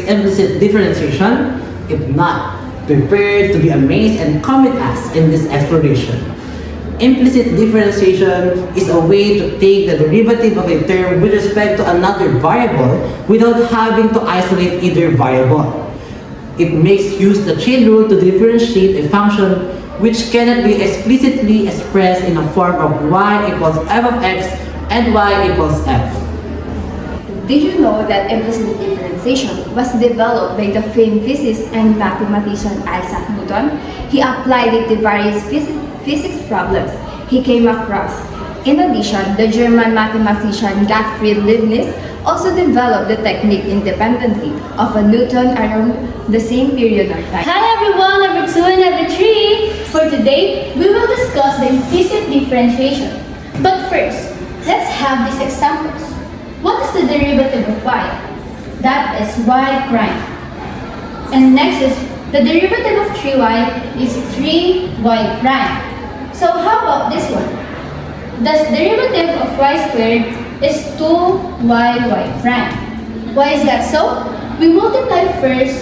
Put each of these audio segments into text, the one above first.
implicit differentiation? If not, prepare to be amazed and come with us in this exploration. Implicit differentiation is a way to take the derivative of a term with respect to another variable without having to isolate either variable. It makes use the chain rule to differentiate a function which cannot be explicitly expressed in a form of y equals f of x and y equals f. Did you know that implicit differentiation was developed by the famed physicist and mathematician Isaac Newton? He applied it to various physics problems he came across. In addition, the German mathematician Gottfried Leibniz also developed the technique independently of a Newton around the same period of time. Hi everyone, number 2 and number 3. For today, we will discuss the implicit differentiation. But first, let's have these examples. What is the derivative of y? That is y prime. And next is the derivative of 3y is 3y prime. So how about this one? The derivative of y squared is 2y prime. Why is that so? We multiply first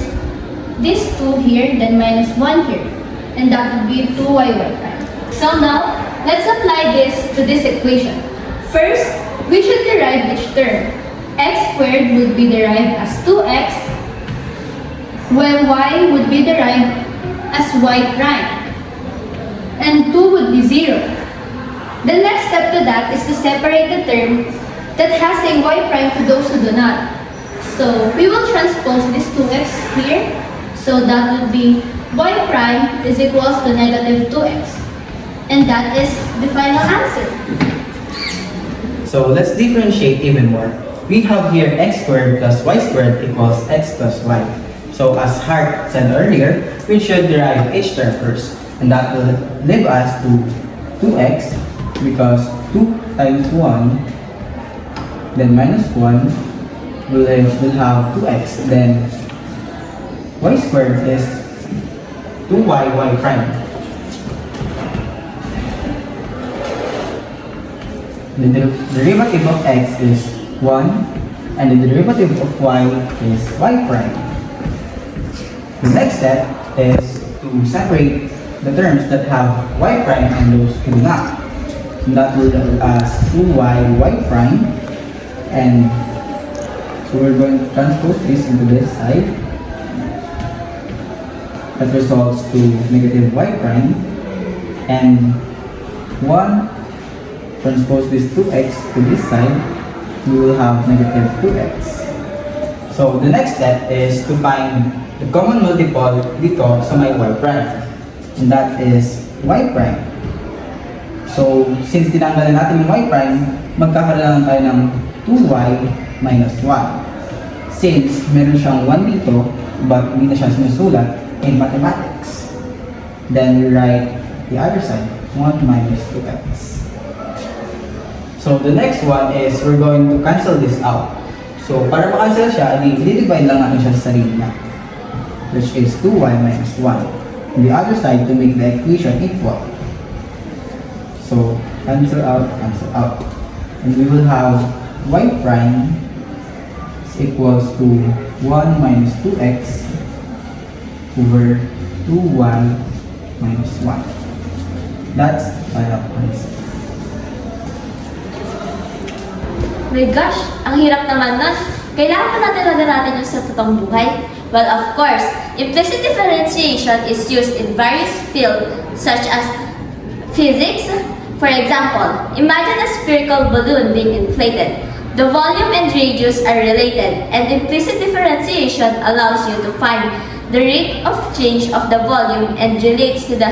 this 2 here, then minus 1 here. And that would be 2y prime. So now, let's apply this to this equation. First, we should derive each term. X squared would be derived as 2x, while y would be derived as y prime. And 2 would be 0. The next step to that is to separate the term that has a y prime to those who do not. So we will transpose this 2x here. So that would be y prime is equals to negative 2x. And that is the final answer. So let's differentiate even more. We have here x squared plus y squared equals x plus y. So as Hart said earlier, we should derive each term first. And that will leave us to 2x because 2 times 1, then minus 1, will have 2x. Then y squared is 2y prime. The derivative of x is 1 and the derivative of y is y prime. The next step is to separate the terms that have y prime and those who do not. And that will give us 2y prime, and so we're going to transpose this into this side. That results to negative y prime, and 1 transpose this 2x to this side, we will have negative 2x. So the next step is to find the common multiple dito sa may y prime, and that is y prime. So since tinanggalan natin yung y prime, magkakaroon lang tayo ng 2y minus 1. Since meron siyang 1 dito, but hindi na siya sinusulat in mathematics, then we write the other side, 1 minus 2x. So the next one is we're going to cancel this out. So para ma-cancel siya, i-divide lang natin siya sa sarili niya, which is 2y minus 1. On the other side to make the equation equal. So cancel out, and we will have y prime is equals to 1 minus 2x over 2y minus 1. That's final answer. My gosh, ang hirap naman nun. Kailangan pa natin natin yung sa totoong buhay? Well, of course, implicit differentiation is used in various fields such as physics. For example, imagine a spherical balloon being inflated. The volume and radius are related, and implicit differentiation allows you to find the rate of change of the volume and relates to the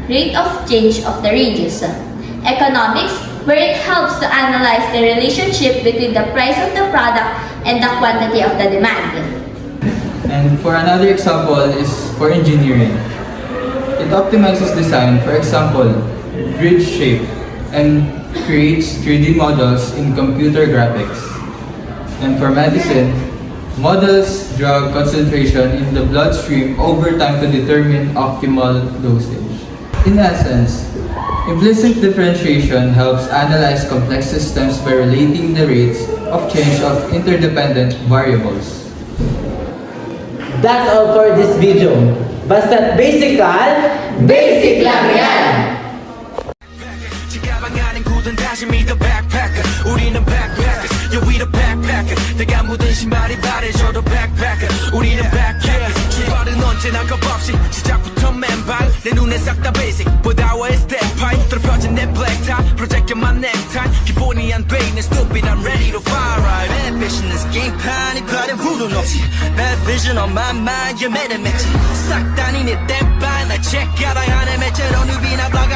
rate of change of the radius. Economics, where it helps to analyze the relationship between the price of the product and the quantity of the demand. And for another example is for engineering. It optimizes design, for example, grid shape, and creates 3D models in computer graphics. And for medicine, models drug concentration in the bloodstream over time to determine optimal dosage. In essence, implicit differentiation helps analyze complex systems by relating the rates of change of interdependent variables. That's all for this video. Basta't basic lang yan! 지가방안엔 굳은 다짐이 더 backpacker 우리는 backpackers yeah we the backpacker 내가 묻은 신발이 바래져도 backpacker 우리는 backpackers 출발은 언제나 겁없이 시작부터 맨발 내 눈에 싹 다 basic 보다와의 step pipe 더럽혀진 내 black tie 프로젝트만 necktie 기본이 안 돼 있는 stupid I'm ready to fire right bad vision is game판이 바른 후는 없이 bad vision on my mind you made a match 싹 다 니네 땜빵 날 check 가봐야 하는 매체로 누비나 blog